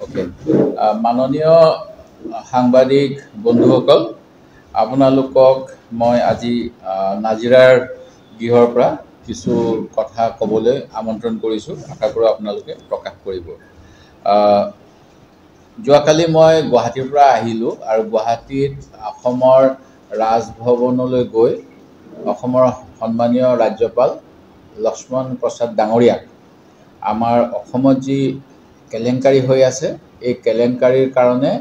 Okay মাননীয় সাংবাদিক বন্ধুসকল আপোনালোকক মই আজি নাজিৰাৰ গৃহৰ পৰা কিছু কথা ক'বলৈ আমন্ত্ৰণ কৰিছোঁ আশা কৰোঁ আপোনালোকে প্ৰকাশ কৰিব যোৱাকালি মই গুৱাহাটীৰ পৰা আহিলোঁ আৰু গুৱাহাটীত অসমৰ ৰাজভৱনলৈ গৈ অসমৰ সন্মানীয় ৰাজ্যপাল লক্ষ্মণ প্ৰসাদ ডাঙৰীয়াক আমাৰ অসমত যি কেলেংকাৰী হৈ আছে এই কেলেংকাৰীৰ কাৰণে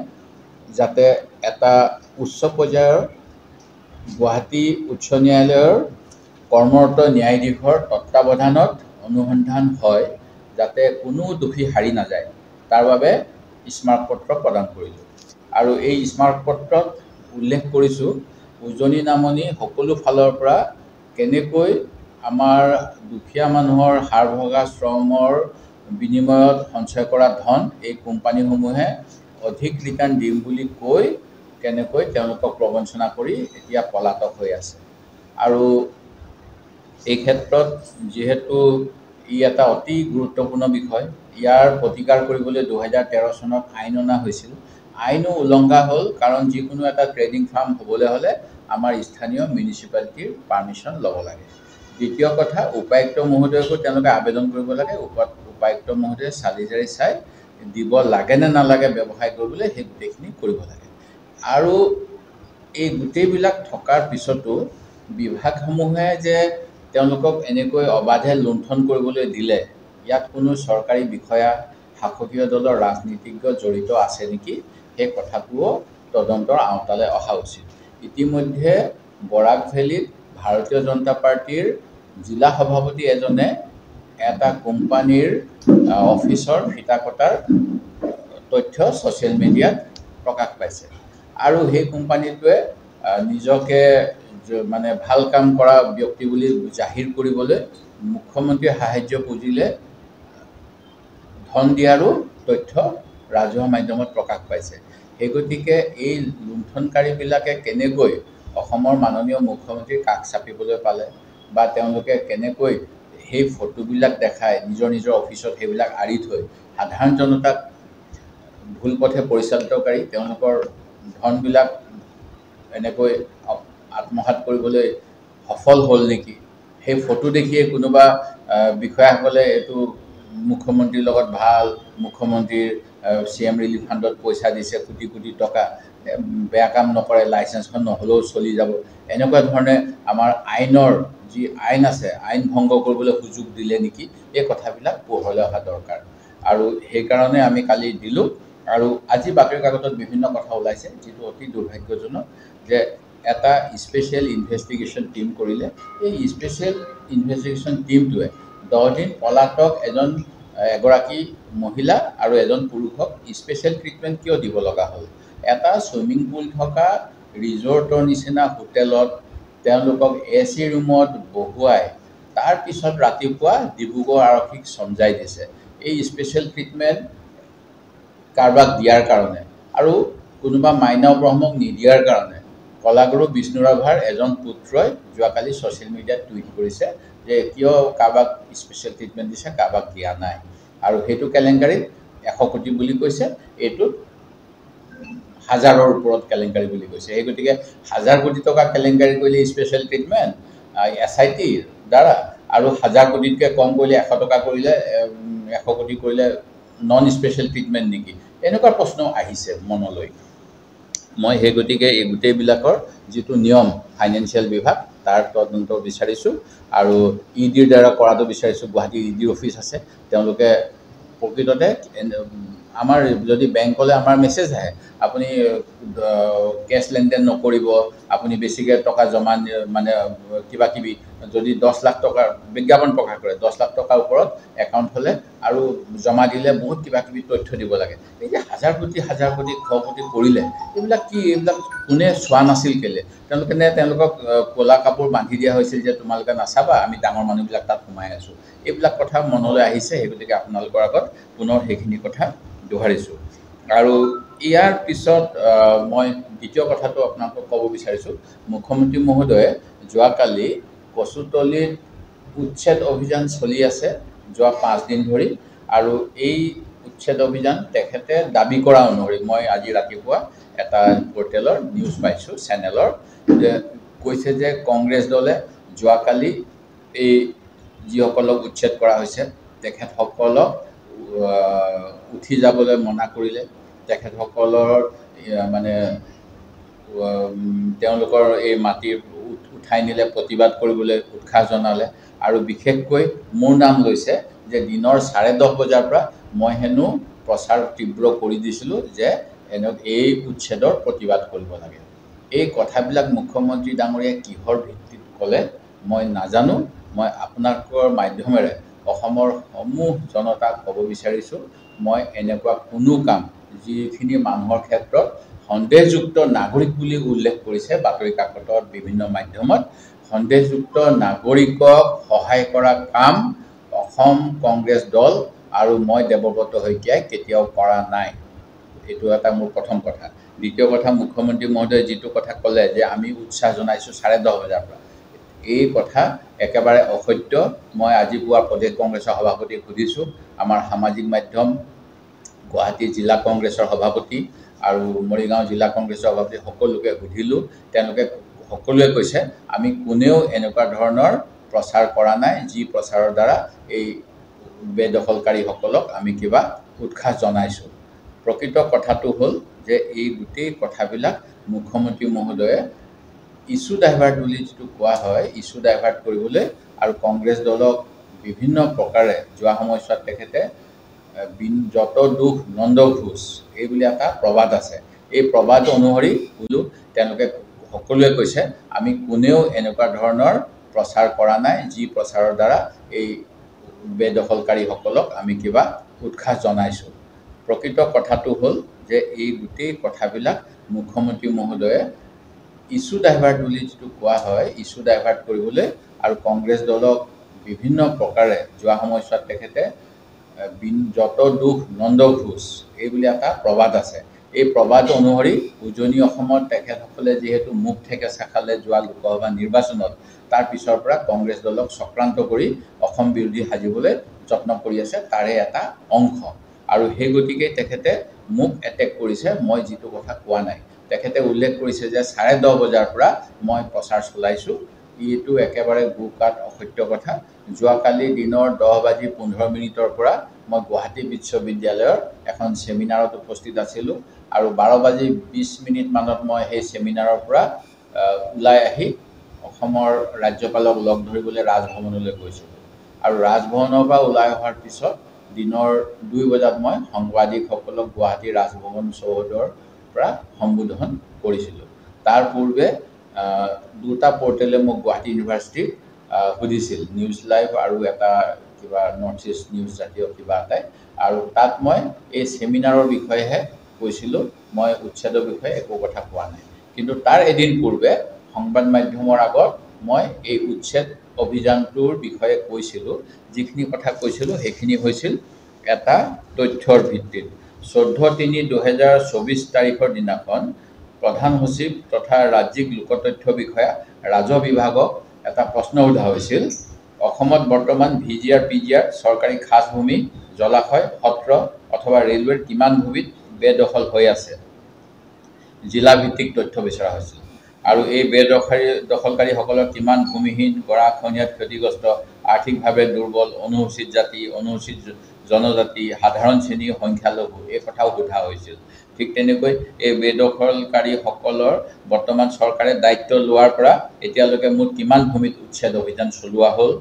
যাতে এটা উচ্চ পৰ্যায়ৰ গুৱাহাটী উচ্চ ন্যায়ালয়ৰ কৰ্মৰত ন্যায়াধীশৰ তত্ত্বাৱধানত অনুসন্ধান হয় যাতে কোনো দোষী হাৰি নাযায় তাৰ বাবে স্মাৰকপত্ৰ প্ৰদান কৰিলোঁ আৰু এই স্মাৰকপত্ৰত উল্লেখ কৰিছোঁ উজনি নামনি সকলো ফালৰ পৰা কেনেকৈ আমাৰ দুখীয়া মানুহৰ হাড় ভগা শ্ৰমৰ বিনিময়ত সঞ্চয় কৰা ধন এই কোম্পানীসমূহে অধিক ৰিটাৰ্ণ দিম বুলি কৈ কেনেকৈ তেওঁলোকক প্ৰবঞ্চনা কৰি এতিয়া পলাতক হৈ আছে আৰু এই ক্ষেত্ৰত যিহেতু ই এটা অতি গুৰুত্বপূৰ্ণ বিষয় ইয়াৰ প্ৰতিকাৰ কৰিবলৈ 2013 চনত আইন অনা হৈছিল আইনো উলংঘা হ'ল কাৰণ যিকোনো এটা ট্ৰেডিং ফাৰ্ম হ'বলৈ হ'লে আমাৰ স্থানীয় মিউনিচিপালিটিৰ পাৰ্মিশ্যন ল'ব লাগে দ্বিতীয় কথা উপায়ুক্ত মহোদয়কো তেওঁলোকে আবেদন কৰিব লাগে উপায়ুক্ত মহোদয়ে চালি জাৰি চাই দিব লাগে নে নালাগে ব্যৱসায় কৰিবলৈ সেই গোটেইখিনি কৰিব লাগে আৰু এই গোটেইবিলাক থকাৰ পিছতো বিভাগসমূহে যে তেওঁলোকক এনেকৈ অবাধে লুণ্ঠন কৰিবলৈ দিলে ইয়াত কোনো চৰকাৰী বিষয়া শাসকীয় দলৰ ৰাজনীতিজ্ঞ জড়িত আছে নেকি সেই কথাটোও তদন্তৰ আওতালৈ অহা উচিত ইতিমধ্যে বৰাক ভেলীত ভাৰতীয় জনতা পাৰ্টিৰ জিলা সভাপতি এজনে এটা কোম্পানীৰ অফিচৰ ফিটা কটাৰ তথ্য ছ'চিয়েল মিডিয়াত প্ৰকাশ পাইছে আৰু সেই কোম্পানীটোৱে নিজকে মানে ভাল কাম কৰা ব্যক্তি বুলি জাহিৰ কৰিবলৈ মুখ্যমন্ত্ৰীৰ সাহায্য পুঁজিলে ধন দিয়াৰো তথ্য ৰাজহুৱা মাধ্যমত প্ৰকাশ পাইছে সেই গতিকে এই লুণ্ঠনকাৰীবিলাকে কেনেকৈ অসমৰ মাননীয় মুখ্যমন্ত্ৰীৰ কাষ চাপিবলৈ পালে বা তেওঁলোকে কেনেকৈ সেই ফটোবিলাক দেখাই নিজৰ নিজৰ অফিচত সেইবিলাক আঁৰি থৈ সাধাৰণ জনতাক ভুল পথে পৰিচালিতকাৰী তেওঁলোকৰ ধনবিলাক এনেকৈ আত্মসাৎ কৰিবলৈ সফল হ'ল নেকি সেই ফটো দেখিয়ে কোনোবা বিষয়াসকলে এইটো মুখ্যমন্ত্ৰীৰ লগত ভাল মুখ্যমন্ত্ৰীৰ CM ৰিলিফ ফাণ্ডত পইচা দিছে কোটি কোটি টকা বেয়া কাম নকৰে লাইচেঞ্চখন নহ'লেও চলি যাব এনেকুৱা ধৰণে আমাৰ আইনৰ যি আইন আছে আইন ভংগ কৰিবলৈ সুযোগ দিলে নেকি এই কথাবিলাক পোহৰলৈ অহা দৰকাৰ আৰু সেইকাৰণে আমি কালি দিলোঁ আৰু আজি বাতৰি কাকতত বিভিন্ন কথা ওলাইছে যিটো অতি দুৰ্ভাগ্যজনক যে এটা স্পেচিয়েল ইনভেষ্টিগেশ্যন টীম কৰিলে এই স্পেচিয়েল ইনভেষ্টিগেশ্যন টীমটোৱে 10 দিন পলাতক এগৰাকী মহিলা আৰু এজন পুৰুষক স্পেচিয়েল ট্ৰিটমেণ্ট কিয় দিব লগা হ'ল এটা ছুইমিং পুল থকা ৰিজৰ্টৰ নিচিনা হোটেলত তেওঁলোকক AC ৰুমত বহুৱাই তাৰপিছত ৰাতিপুৱা ডিব্ৰুগড় আৰক্ষীক চমজাই দিছে এই স্পেচিয়েল ট্ৰিটমেণ্ট কাৰোবাক দিয়াৰ কাৰণে আৰু কোনোবা মাইনাও ব্ৰহ্মক নিদিয়াৰ কাৰণে কলাগুৰু বিষ্ণুৰাভাৰ এজন পুত্ৰই যোৱাকালি ছ'চিয়েল মিডিয়াত টুইট কৰিছে যে কিয় কাৰোবাক স্পেচিয়েল ট্ৰিটমেণ্ট দিছে কাৰোবাক দিয়া নাই আৰু সেইটো কেলেংকাৰীত 100 কোটি বুলি কৈছে এইটোত হাজাৰৰ ওপৰত কেলেংকাৰী বুলি কৈছে এই গতিকে 1000 কোটি টকা কেলেংকাৰী কৰিলে স্পেচিয়েল ট্ৰিটমেণ্ট SITৰ দ্বাৰা আৰু 1000 কোটিতকৈ কম কৰিলে 100 টকা কৰিলে 100 কোটি কৰিলে নন স্পেচিয়েল ট্ৰিটমেণ্ট নেকি এনেকুৱা প্ৰশ্ন আহিছে মনলৈ মই সেই গতিকে এই গোটেইবিলাকৰ যিটো নিয়ম ফাইনেন্সিয়েল বিভাগ তাৰ তদন্ত বিচাৰিছোঁ আৰু EDৰ দ্বাৰা কৰাটো বিচাৰিছোঁ গুৱাহাটী EDৰ অফিচ আছে তেওঁলোকে প্ৰকৃততে আমাৰ যদি বেংকলৈ আমাৰ মেছেজ আহে আপুনি কেছ লেনদেন নকৰিব আপুনি বেছিকৈ টকা জমা মানে কিবা কিবি যদি 10 লাখ টকাৰ বিজ্ঞাপন প্ৰকাশ কৰে 10 লাখ টকাৰ ওপৰত একাউণ্ট হ'লে আৰু জমা দিলে বহুত কিবা কিবি তথ্য দিব লাগে এই যে 1000 কোটি 100 কোটি কৰিলে এইবিলাক কি এইবিলাক কোনে চোৱা নাছিল কেলে তেওঁলোকক ক'লা কাপোৰ বান্ধি দিয়া হৈছিল যে তোমালোকে নাচাবা আমি ডাঙৰ মানুহবিলাক তাত সোমাই আছোঁ এইবিলাক কথা মনলৈ আহিছে সেই গতিকে আপোনালোকৰ আগত পুনৰ সেইখিনি কথা দোহাৰিছোঁ আৰু ইয়াৰ পিছত মই দ্বিতীয় কথাটো আপোনালোকক ক'ব বিচাৰিছোঁ মুখ্যমন্ত্ৰী মহোদয়ে যোৱাকালি কচুতলিত উচ্ছেদ অভিযান চলি আছে যোৱা 5 দিন ধৰি আৰু এই উচ্ছেদ অভিযান তেখেতে দাবী কৰা অনুসৰি মই আজি ৰাতিপুৱা এটা পৰ্টেলৰ নিউজ পাইছোঁ চেনেলৰ যে কৈছে যে কংগ্ৰেছ দলে যোৱাকালি এই যিসকলক উচ্ছেদ কৰা হৈছে তেখেতসকলক উঠি যাবলৈ মনা কৰিলে তেখেতসকলৰ মানে তেওঁলোকৰ এই মাটিৰ উঠাই নিলে প্ৰতিবাদ কৰিবলৈ উৎসাহ জনালে আৰু বিশেষকৈ মোৰ নাম লৈছে যে দিনৰ 10:30 বজাৰ পৰা মই হেনো প্ৰচাৰ তীব্ৰ কৰি দিছিলোঁ যে এই উচ্ছেদৰ প্ৰতিবাদ কৰিব লাগে এই কথাবিলাক মুখ্যমন্ত্ৰী ডাঙৰীয়াই কিহৰ ভিত্তিত ক'লে মই নাজানো মই আপোনালোকৰ মাধ্যমেৰে অসমৰ সমূহ জনতাক ক'ব বিচাৰিছোঁ মই এনেকুৱা কোনো কাম যিখিনি মানুহৰ ক্ষেত্ৰত সন্দেহযুক্ত নাগৰিক বুলি উল্লেখ কৰিছে বাতৰি কাকতত বিভিন্ন মাধ্যমত সন্দেহযুক্ত নাগৰিকক সহায় কৰা কাম অসম কংগ্ৰেছ দল আৰু মই দেৱব্ৰত শইকীয়াই কেতিয়াও কৰা নাই এইটো এটা মোৰ প্ৰথম কথা দ্বিতীয় কথা মুখ্যমন্ত্ৰী মহোদয়ে যিটো কথা ক'লে যে আমি উৎসাহ জনাইছোঁ 10:30 বজাৰ পৰা এই কথা একেবাৰে অসত্য মই আজি পুৱা প্ৰদেশ কংগ্ৰেছৰ সভাপতিক সুধিছোঁ আমাৰ সামাজিক মাধ্যম গুৱাহাটী জিলা কংগ্ৰেছৰ সভাপতি আৰু মৰিগাঁও জিলা কংগ্ৰেছৰ সভাপতি সকলোকে সুধিলোঁ তেওঁলোকে সকলোৱে কৈছে আমি কোনেও এনেকুৱা ধৰণৰ প্ৰচাৰ কৰা নাই যি প্ৰচাৰৰ দ্বাৰা এই বেদখলকাৰীসকলক আমি কিবা উৎসাহ জনাইছোঁ প্ৰকৃত কথাটো হ'ল যে এই গোটেই কথাবিলাক মুখ্যমন্ত্ৰী মহোদয়ে ইছ্যু ডাইভাৰ্ট বুলি যিটো কোৱা হয় ইছ্যু ডাইভাৰ্ট কৰিবলৈ আৰু কংগ্ৰেছ দলক বিভিন্ন প্ৰকাৰে যোৱা সময়ছোৱাত তেখেতে যত দুখ নন্দ ঘোষ এই বুলি এটা প্ৰবাদ আছে এই প্ৰবাদ অনুসৰি বোলো তেওঁলোকে সকলোৱে কৈছে আমি কোনেও এনেকুৱা ধৰণৰ প্ৰচাৰ কৰা নাই যি প্ৰচাৰৰ দ্বাৰা এই বেদখলকাৰীসকলক আমি কিবা উৎসাহ জনাইছোঁ প্ৰকৃত কথাটো হ'ল যে এই গোটেই কথাবিলাক মুখ্যমন্ত্ৰী মহোদয়ে ইছ্যু ডাইভাৰ্ট বুলি যিটো কোৱা হয় ইছ্যু ডাইভাৰ্ট কৰিবলৈ আৰু কংগ্ৰেছ দলক বিভিন্ন প্ৰকাৰে যোৱা সময়ছোৱাত তেখেতে যত দুখ নন্দ ঘোষ এই বুলি এটা প্ৰবাদ আছে এই প্ৰবাদ অনুসৰি উজনি অসমত তেখেতসকলে যিহেতু মুখ ঠেকেচা খালে যোৱা লোকসভা নিৰ্বাচনত তাৰ পিছৰ পৰা কংগ্ৰেছ দলক চক্ৰান্ত কৰি অসম বিৰোধী সাজিবলৈ যত্ন কৰি আছে তাৰে এটা অংশ আৰু সেই গতিকে তেখেতে মোক এটেক কৰিছে মই যিটো কথা কোৱা নাই তেখেতে উল্লেখ কৰিছে যে 10:30 বজাৰ পৰা মই প্ৰচাৰ চলাইছোঁ এইটো একেবাৰে গুকাত অসত্য কথা যোৱাকালি দিনৰ 10:15 পৰা মই গুৱাহাটী বিশ্ববিদ্যালয়ৰ এখন সেমিনাৰত উপস্থিত আছিলোঁ আৰু 12:20 মানত মই সেই সেমিনাৰৰ পৰা ওলাই আহি অসমৰ ৰাজ্যপালক লগ ধৰিবলৈ ৰাজভৱনলৈ গৈছিলোঁ আৰু ৰাজভৱনৰ পৰা ওলাই অহাৰ পিছত দিনৰ 2 বজাত মই সাংবাদিকসকলক গুৱাহাটী ৰাজভৱন চৌহদৰ পৰা সম্বোধন কৰিছিলোঁ তাৰ পূৰ্বে দুটা পৰ্টেলে মোক গুৱাহাটী ইউনিভাৰ্চিটিত সুধিছিল নিউজ লাইভ আৰু এটা কিবা নৰ্থ ইষ্ট নিউজ জাতীয় কিবা এটাই আৰু তাত মই এই সেমিনাৰৰ বিষয়েহে কৈছিলোঁ মই উচ্ছেদৰ বিষয়ে একো কথা কোৱা নাই কিন্তু তাৰ এদিন পূৰ্বে সংবাদ মাধ্যমৰ আগত মই এই উচ্ছেদ অভিযানটোৰ বিষয়ে কৈছিলোঁ যিখিনি কথা কৈছিলোঁ সেইখিনি হৈছিল এটা তথ্যৰ ভিত্তিত 14/3/2024 তাৰিখৰ দিনাখন প্ৰধান সচিব তথা ৰাজ্যিক লোকতথ্য বিষয়া ৰাজহ বিভাগক এটা প্ৰশ্ন সোধা হৈছিল অসমত বৰ্তমান VGR PGR চৰকাৰী খাস ভূমি জলাশয় সত্ৰ অথবা ৰেলৱেৰ কিমান ভূমিত বেদখল হৈ আছে জিলা ভিত্তিক তথ্য বিচৰা হৈছিল আৰু এই বেদখলকাৰীসকলৰ কিমান ভূমিহীন গৰাখহনীয়াত ক্ষতিগ্ৰস্ত আৰ্থিকভাৱে দুৰ্বল অনুসূচিত জাতি অনুসূচিত জনজাতি সাধাৰণ শ্ৰেণীৰ সংখ্যালঘু এই কথাও সোধা হৈছিল ঠিক তেনেকৈ এই বেদখলকাৰীসকলৰ বৰ্তমান চৰকাৰে দায়িত্ব লোৱাৰ পৰা এতিয়ালৈকে মুঠ কিমান ভূমিত উচ্ছেদ অভিযান চলোৱা হ'ল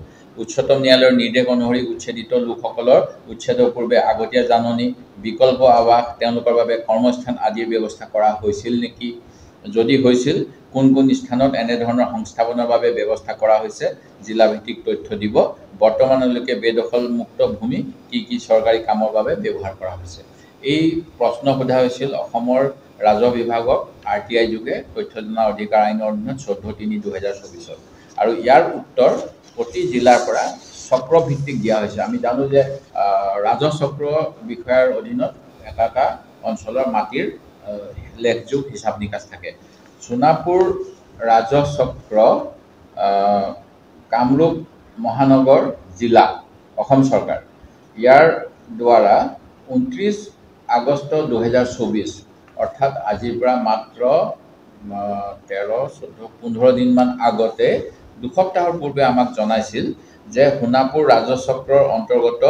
উচ্চতম ন্যায়ালয়ৰ নিৰ্দেশ অনুসৰি উচ্ছেদিত লোকসকলৰ উচ্ছেদৰ পূৰ্বে আগতীয়া জাননী বিকল্প আৱাস তেওঁলোকৰ বাবে কৰ্মস্থান আদিৰ ব্যৱস্থা কৰা হৈছিল নেকি যদি হৈছিল কোন কোন স্থানত এনে ধৰণৰ সংস্থাপনৰ বাবে ব্যৱস্থা কৰা হৈছে জিলা ভিত্তিক তথ্য দিব বৰ্তমানলৈকে বেদখল মুক্ত ভূমি কি চৰকাৰী কামৰ বাবে ব্যৱহাৰ কৰা হৈছে এই প্ৰশ্ন সোধা হৈছিল অসমৰ ৰাজহ বিভাগক RTI যোগে তথ্য জনাৰ অধিকাৰ আইনৰ অধীনত 14/3/2024 আৰু ইয়াৰ উত্তৰ প্ৰতি জিলাৰ পৰা চক্ৰ ভিত্তিক দিয়া হৈছে আমি জানো যে ৰাজহ চক্ৰ বিষয়াৰ অধীনত এটা অঞ্চলৰ মাটিৰ লেখযোগ হিচাপ নিকাচ থাকে সোণাপুৰ ৰাজহ চক্ৰ কামৰূপ মহানগৰ জিলা অসম চৰকাৰ ইয়াৰ দ্বাৰা 29 আগষ্ট 2024 অৰ্থাৎ আজিৰ পৰা মাত্ৰ 13, 14, 15 দিনমান আগতে দুসপ্তাহৰ পূৰ্বে আমাক জনাইছিল যে সোণাপুৰ ৰাজচক্ৰৰ অন্তৰ্গত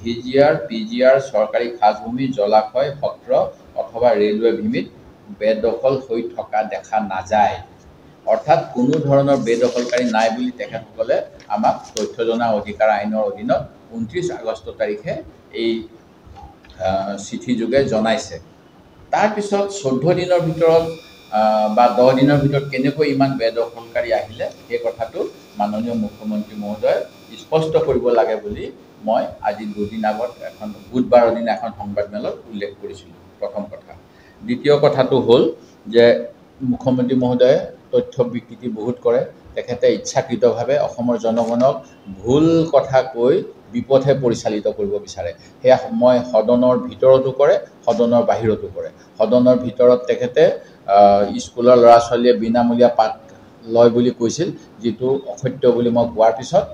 VGR, PGR চৰকাৰী খাজভূমি, জলাশয়, সত্ৰ অথবা ৰেলৱে ভূমিত বেদখল হৈ থকা দেখা নাযায়। অৰ্থাৎ কোনো ধৰণৰ বেদখলকাৰী নাই বুলি তেখেতসকলে আমাক তথ্য জনা অধিকাৰ আইনৰ অধীনত 29 আগষ্ট তাৰিখে এই চিঠিযোগে জনাইছে। তাৰপিছত 14 দিনৰ ভিতৰত বা 10 দিনৰ ভিতৰত কেনেকৈ ইমান বেদখলকাৰী আহিলে সেই কথাটো মাননীয় মুখ্যমন্ত্ৰী মহোদয় স্পষ্ট কৰিব লাগে বুলি মই আজি 2 দিন আগত এখন বুধবাৰৰ দিনা এখন সংবাদমেলত উল্লেখ কৰিছিলোঁ। প্ৰথম কথা। দ্বিতীয় কথাটো হ'ল যে মুখ্যমন্ত্ৰী মহোদয়ে তথ্য বিকৃতি বহুত কৰে। তেখেতে ইচ্ছাকৃতভাৱে অসমৰ জনগণক ভুল কথা কৈ বিপথে পৰিচালিত কৰিব বিচাৰে। সেয়া মই সদনৰ ভিতৰতো কৰে, সদনৰ বাহিৰতো কৰে। সদনৰ ভিতৰত তেখেতে স্কুলৰ ল'ৰা ছোৱালীয়ে বিনামূলীয়া পাঠ লয় বুলি কৈছিল, যিটো অসত্য বুলি মই কোৱাৰ পিছত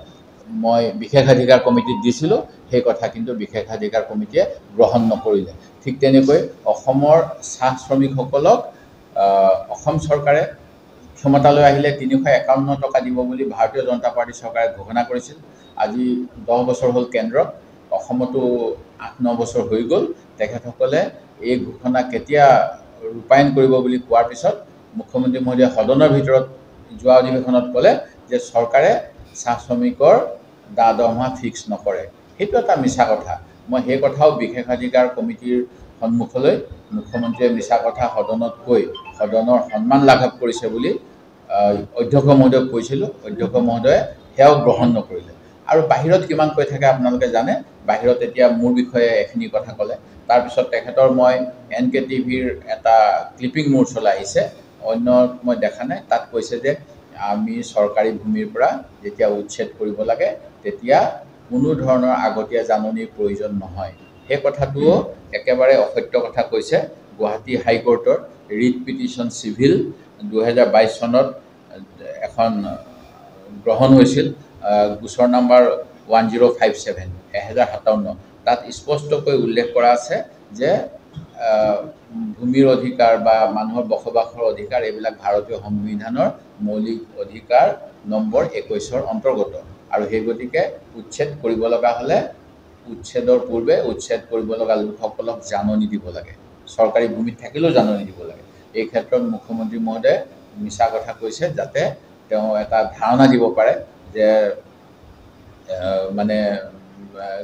মই বিশেষাধিকাৰ কমিটিত দিছিলোঁ। সেই কথা কিন্তু বিশেষাধিকাৰ কমিটিয়ে গ্ৰহণ নকৰিলে। ঠিক তেনেকৈ অসমৰ চাহ শ্ৰমিকসকলক অসম চৰকাৰে ক্ষমতালৈ আহিলে 351 টকা দিব বুলি ভাৰতীয় জনতা পাৰ্টি চৰকাৰে ঘোষণা কৰিছিল। আজি 10 বছৰ হ'ল কেন্দ্ৰত, অসমতো 8-9 বছৰ হৈ গ'ল। তেখেতসকলে এই ঘোষণা কেতিয়া ৰূপায়ণ কৰিব বুলি কোৱাৰ পিছত মুখ্যমন্ত্ৰী মহোদয়ে সদনৰ ভিতৰত যোৱা অধিৱেশনত ক'লে যে চৰকাৰে চাহ শ্ৰমিকৰ দৰমহা ফিক্স নকৰে। সেইটো এটা মিছা কথা। মই সেই কথাও বিশেষাধিকাৰ কমিটিৰ সন্মুখলৈ মুখ্যমন্ত্ৰীয়ে মিছা কথা সদনত কৈ সদনৰ সন্মান লাঘৱ কৰিছে বুলি অধ্যক্ষ মহোদয়ক কৈছিলোঁ। অধ্যক্ষ মহোদয়ে সেয়াও গ্ৰহণ নকৰিলে। আৰু বাহিৰত কিমান কৈ থাকে আপোনালোকে জানে। বাহিৰত এতিয়া মোৰ বিষয়ে এখিনি কথা ক'লে। তাৰপিছত তেখেতৰ মই NKTVৰ এটা ক্লিপিং মোৰ ওচৰলৈ আহিছে, অন্য মই দেখা নাই। তাত কৈছে যে আমি চৰকাৰী ভূমিৰ পৰা যেতিয়া উচ্ছেদ কৰিব লাগে তেতিয়া কোনো ধৰণৰ আগতীয়া জাননীৰ প্ৰয়োজন নহয়। সেই কথাটোও একেবাৰে অসত্য কথা কৈছে। গুৱাহাটী হাইকোৰ্টৰ ৰিট পিটিশ্যন চিভিল 2022 চনত এখন গ্ৰহণ হৈছিল, গোচৰ নম্বৰ 1057 1057। তাত স্পষ্টকৈ উল্লেখ কৰা আছে যে ভূমিৰ অধিকাৰ বা মানুহৰ বসবাসৰ অধিকাৰ এইবিলাক ভাৰতীয় সংবিধানৰ মৌলিক অধিকাৰ নম্বৰ 21ৰ অন্তৰ্গত। আৰু সেই গতিকে উচ্ছেদ কৰিব লগা হ'লে উচ্ছেদৰ পূৰ্বে উচ্ছেদ কৰিব লগা লোকসকলক জাননী দিব লাগে। চৰকাৰী ভূমিত থাকিলেও জাননী দিব লাগে। এই ক্ষেত্ৰত মুখ্যমন্ত্ৰী মহোদয়ে মিছা কথা কৈছে, যাতে তেওঁ এটা ধাৰণা দিব পাৰে যে মানে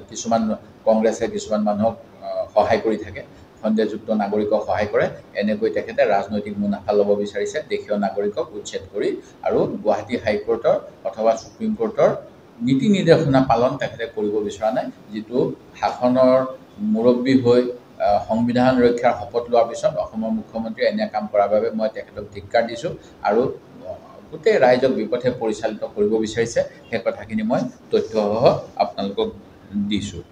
কিছুমান কংগ্ৰেছে কিছুমান মানুহক সহায় কৰি থাকে, সন্দেহযুক্ত নাগৰিকক সহায় কৰে। এনেকৈ তেখেতে ৰাজনৈতিক মুনাফা ল'ব বিচাৰিছে দেশীয় নাগৰিকক উচ্ছেদ কৰি। আৰু গুৱাহাটী হাইকোৰ্টৰ অথবা সুপ্ৰিম কোৰ্টৰ নীতি নিৰ্দেশনা পালন তেখেতে কৰিব বিচৰা নাই, যিটো শাসনৰ মুৰব্বী হৈ সংবিধান ৰক্ষাৰ শপত লোৱাৰ পিছত অসমৰ মুখ্যমন্ত্ৰীয়ে এনে কাম কৰাৰ বাবে মই তেখেতক ধিক্কাৰ দিছোঁ। আৰু গোটেই ৰাইজক বিপথে পৰিচালিত কৰিব বিচাৰিছে। সেই কথাখিনি মই তথ্যসহ আপোনালোকক দিছোঁ।